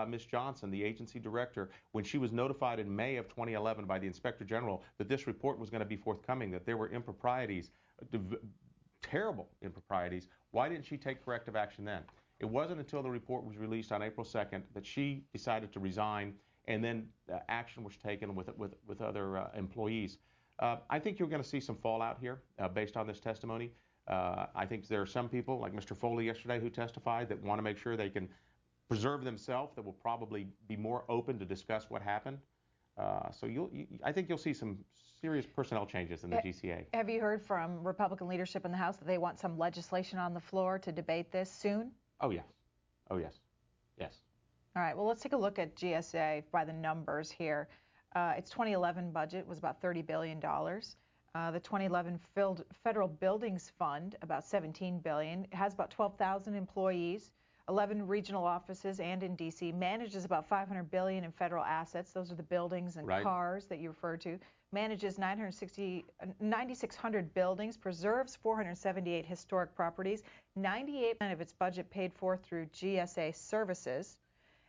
Ms. Johnson, the agency director, when she was notified in May of 2011 by the Inspector General that this report was going to be forthcoming, that there were improprieties, terrible improprieties, why didn't she take corrective action then? It wasn't until the report was released on April 2nd that she decided to resign, and then action was taken with other employees. I think you're going to see some fallout here based on this testimony. I think there are some people, like Mr. Foley yesterday, who testified that want to make sure they can preserve themselves, that will probably be more open to discuss what happened. So I think you'll see some serious personnel changes in the GCA. Have you heard from Republican leadership in the House that they want some legislation on the floor to debate this soon? Oh, yes. Oh, yes. Yes. All right. Well, let's take a look at GSA by the numbers here. Its 2011 budget was about $30 billion. The 2011 Federal Buildings Fund, about $17 billion. It has about 12,000 employees. 11 regional offices and in D.C., manages about $500 billion in federal assets. Those are the buildings and cars that you referred to. Manages 9,600 buildings, preserves 478 historic properties, 98% of its budget paid for through GSA services,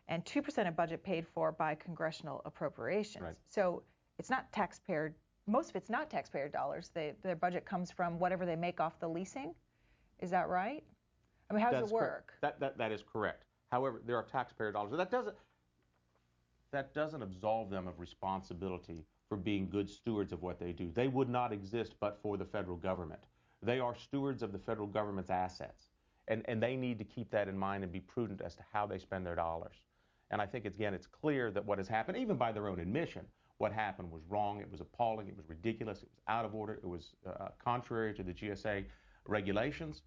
and 2% of budget paid for by congressional appropriations. Right. So it's not taxpayer, most of it's not taxpayer dollars. Their budget comes from whatever they make off the leasing. Is that right? I mean, how does it work? That is correct. However, there are taxpayer dollars. That doesn't absolve them of responsibility for being good stewards of what they do. They would not exist but for the federal government. They are stewards of the federal government's assets, and they need to keep that in mind and be prudent as to how they spend their dollars. And I think, again, it's clear that what has happened, even by their own admission, what happened was wrong. It was appalling. It was ridiculous. It was out of order. It was contrary to the GSA regulations.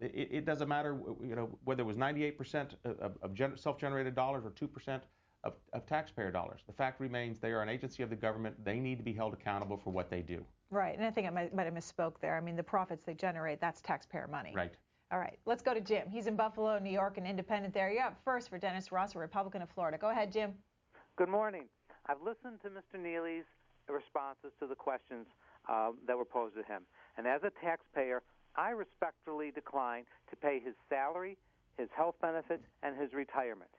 It doesn't matter, whether it was 98% of self-generated dollars or 2% of taxpayer dollars. The fact remains they are an agency of the government. They need to be held accountable for what they do. Right, and I think I might have misspoke there. I mean, the profits they generate, that's taxpayer money. Right. All right, let's go to Jim. He's in Buffalo, New York, an independent there. You're up first for Dennis Ross, a Republican of Florida. Go ahead, Jim. Good morning. I've listened to Mr. Neely's responses to the questions that were posed to him. And as a taxpayer, I respectfully decline to pay his salary, his health benefits, and his retirement.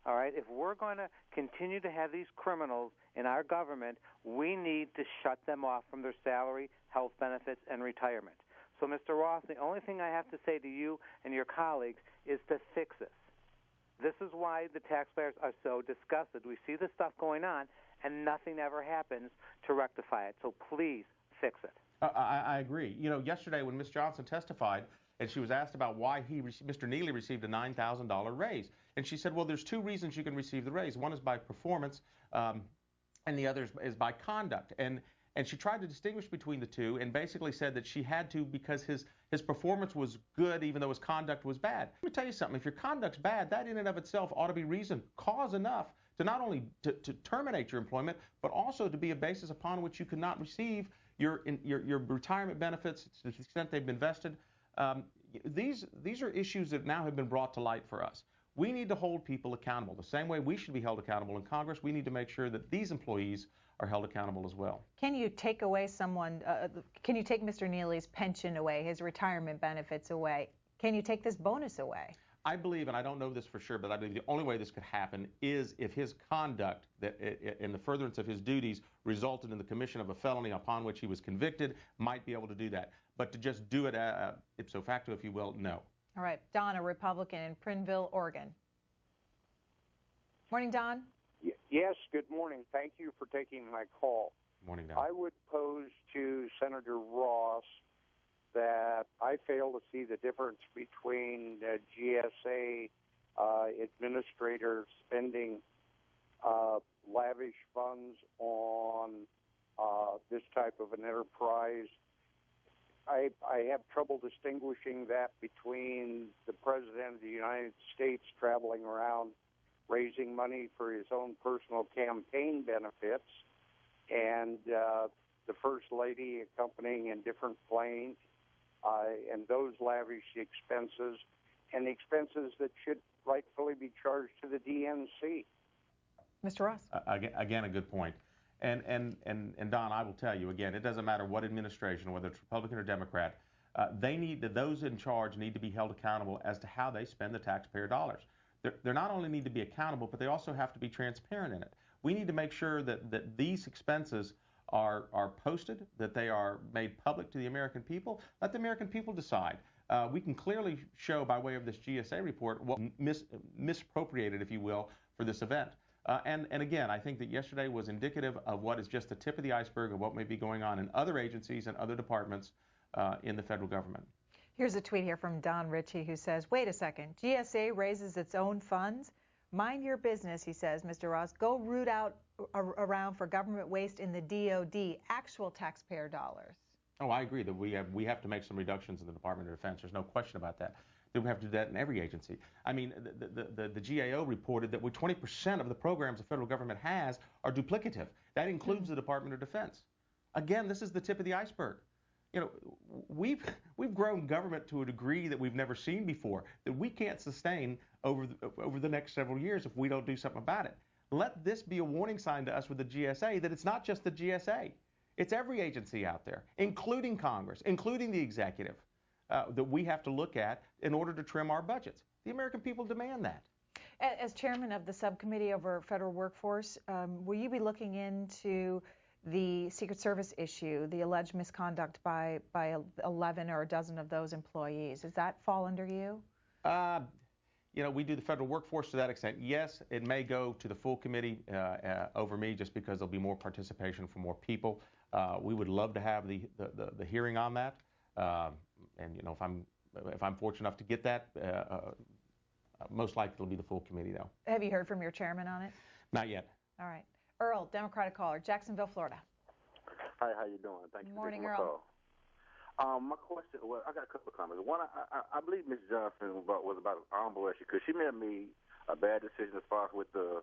All right? If we're going to continue to have these criminals in our government, we need to shut them off from their salary, health benefits, and retirement. So, Mr. Ross, the only thing I have to say to you and your colleagues is to fix this. This is why the taxpayers are so disgusted. We see this stuff going on, and nothing ever happens to rectify it. So please fix it. I agree. Yesterday when Ms. Johnson testified, and she was asked about why Mr. Neely received a $9,000 raise, and she said, well, there's two reasons you can receive the raise. One is by performance, and the other is by conduct. And she tried to distinguish between the two, and basically said that she had to because his performance was good, even though his conduct was bad. Let me tell you something. If your conduct's bad, that in and of itself ought to be reason, cause enough to not only to terminate your employment, but also to be a basis upon which you cannot receive your retirement benefits to the extent they've been vested. These are issues that now have been brought to light for us. We need to hold people accountable. The same way we should be held accountable in Congress, we need to make sure that these employees are held accountable as well. Can you take away can you take Mr. Neely's pension away, his retirement benefits away? Can you take this bonus away? I believe, and I don't know this for sure, but I believe the only way this could happen is if his conduct in the furtherance of his duties resulted in the commission of a felony upon which he was convicted, might be able to do that. But to just do it ipso facto, if you will, no. All right. Don, a Republican in Prineville, Oregon. Morning, Don. Yes, good morning. Thank you for taking my call. Morning, Don. I would pose to Senator Ross that I fail to see the difference between GSA administrators spending lavish funds on this type of an enterprise. I have trouble distinguishing that between the President of the United States traveling around raising money for his own personal campaign benefits and the First Lady accompanying in different planes, and those lavish expenses, and the expenses that should rightfully be charged to the DNC. Mr. Ross. Again, a good point. And Don, I will tell you again, it doesn't matter what administration, whether it's Republican or Democrat, those in charge need to be held accountable as to how they spend the taxpayer dollars. They not only need to be accountable, but they also have to be transparent in it. We need to make sure that these expenses are posted, that they are made public to the American people. Let the American people decide. We can clearly show by way of this GSA report what misappropriated, if you will, for this event. And again, I think that yesterday was indicative of what is just the tip of the iceberg of what may be going on in other agencies and other departments in the federal government. Here's a tweet here from Don Ritchie who says, wait a second, GSA raises its own funds? Mind your business, he says, Mr. Ross. Go root out around for government waste in the DOD, actual taxpayer dollars. Oh, I agree that we have to make some reductions in the Department of Defense. There's no question about that. We have to do that in every agency. I mean, the GAO reported that 20% of the programs the federal government has are duplicative. That includes the Department of Defense. Again, this is the tip of the iceberg. You know, we've grown government to a degree that we've never seen before, that we can't sustain over the next several years if we don't do something about it. Let this be a warning sign to us with the GSA that it's not just the GSA. It's every agency out there, including Congress, including the executive, that we have to look at in order to trim our budgets. The American people demand that. As chairman of the subcommittee over federal workforce, will you be looking into the Secret Service issue, the alleged misconduct by 11 or a dozen of those employees? Does that fall under you? You know, we do the federal workforce to that extent. Yes, it may go to the full committee over me just because there'll be more participation from more people. We would love to have the hearing on that. And, you know, if I'm fortunate enough to get that, most likely it'll be the full committee, though. Have you heard from your chairman on it? Not yet. All right. Earl, Democratic caller, Jacksonville, Florida. Hi, how you doing? Thank you for taking my Earl. call. My question, well, I got a couple of comments. One, I believe Ms. Johnson was about an honorable issue because she may have made a bad decision as far as with the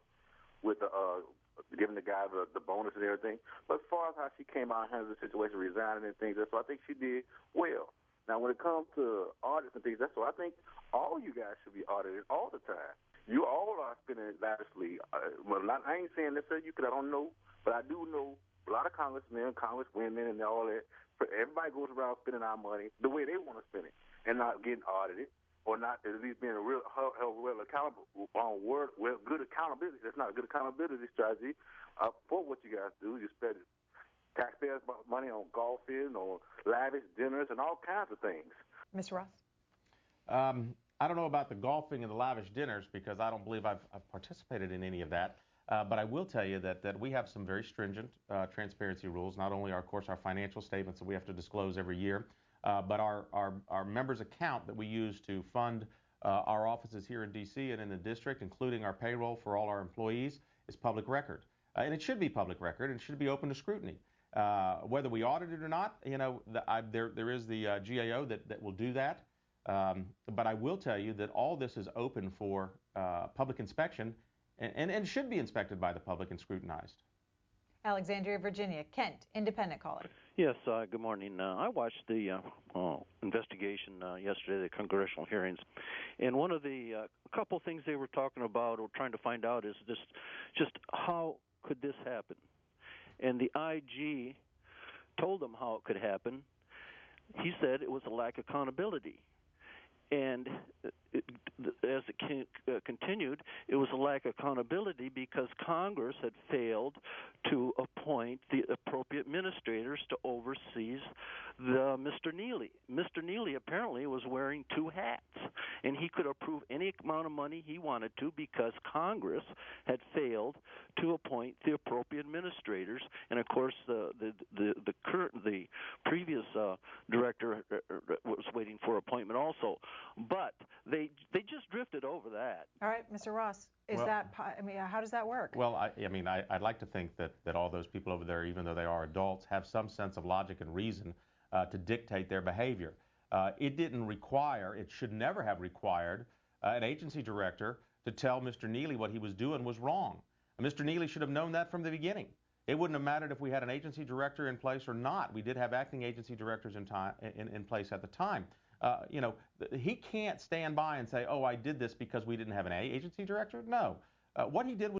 giving the guy the bonus and everything. But as far as how she came out and handled the situation, resigning and things, so I think she did well. Now, when it comes to audits and things, that's why I think all you guys should be audited all the time. You all are spending lavishly. Well, I ain't saying necessarily you, because I don't know, but I do know a lot of congressmen, congresswomen, and all that. Everybody goes around spending our money the way they want to spend it, and not getting audited, or not at least being a real accountable good accountability. That's not a good accountability strategy for what you guys do. You spend taxpayers' money on golfing, on lavish dinners, and all kinds of things. Mr. Ross? I don't know about the golfing and the lavish dinners because I don't believe I've participated in any of that. But I will tell you that we have some very stringent transparency rules. Not only, of course, our financial statements that we have to disclose every year, but our members' account that we use to fund our offices here in D.C. and in the district, including our payroll for all our employees, is public record. And it should be public record and should be open to scrutiny. Whether we audit it or not, you know, there is the GAO that will do that. But I will tell you that all this is open for public inspection and should be inspected by the public and scrutinized. Alexandria, Virginia. Kent, independent caller. Yes, good morning. I watched the investigation yesterday, the congressional hearings, and one of the couple things they were talking about or trying to find out is just how could this happen? And the IG told them how it could happen. He said it was a lack of accountability. And as it continued, it was a lack of accountability because Congress had failed to appoint the appropriate administrators to oversee Mr. Neely. Mr. Neely apparently was wearing two hats, and he could approve any amount of money he wanted to because Congress had failed to appoint the appropriate administrators. And of course, the previous director was waiting for appointment also. But they just drifted over that. All right, Mr. Ross, how does that work? Well, I'd like to think that all those people over there, even though they are adults, have some sense of logic and reason to dictate their behavior. It didn't require, it should never have required an agency director to tell Mr. Neely what he was doing was wrong. Mr. Neely should have known that from the beginning. It wouldn't have mattered if we had an agency director in place or not. We did have acting agency directors in place at the time. You know, he can't stand by and say, oh, I did this because we didn't have an agency director. No. What he did was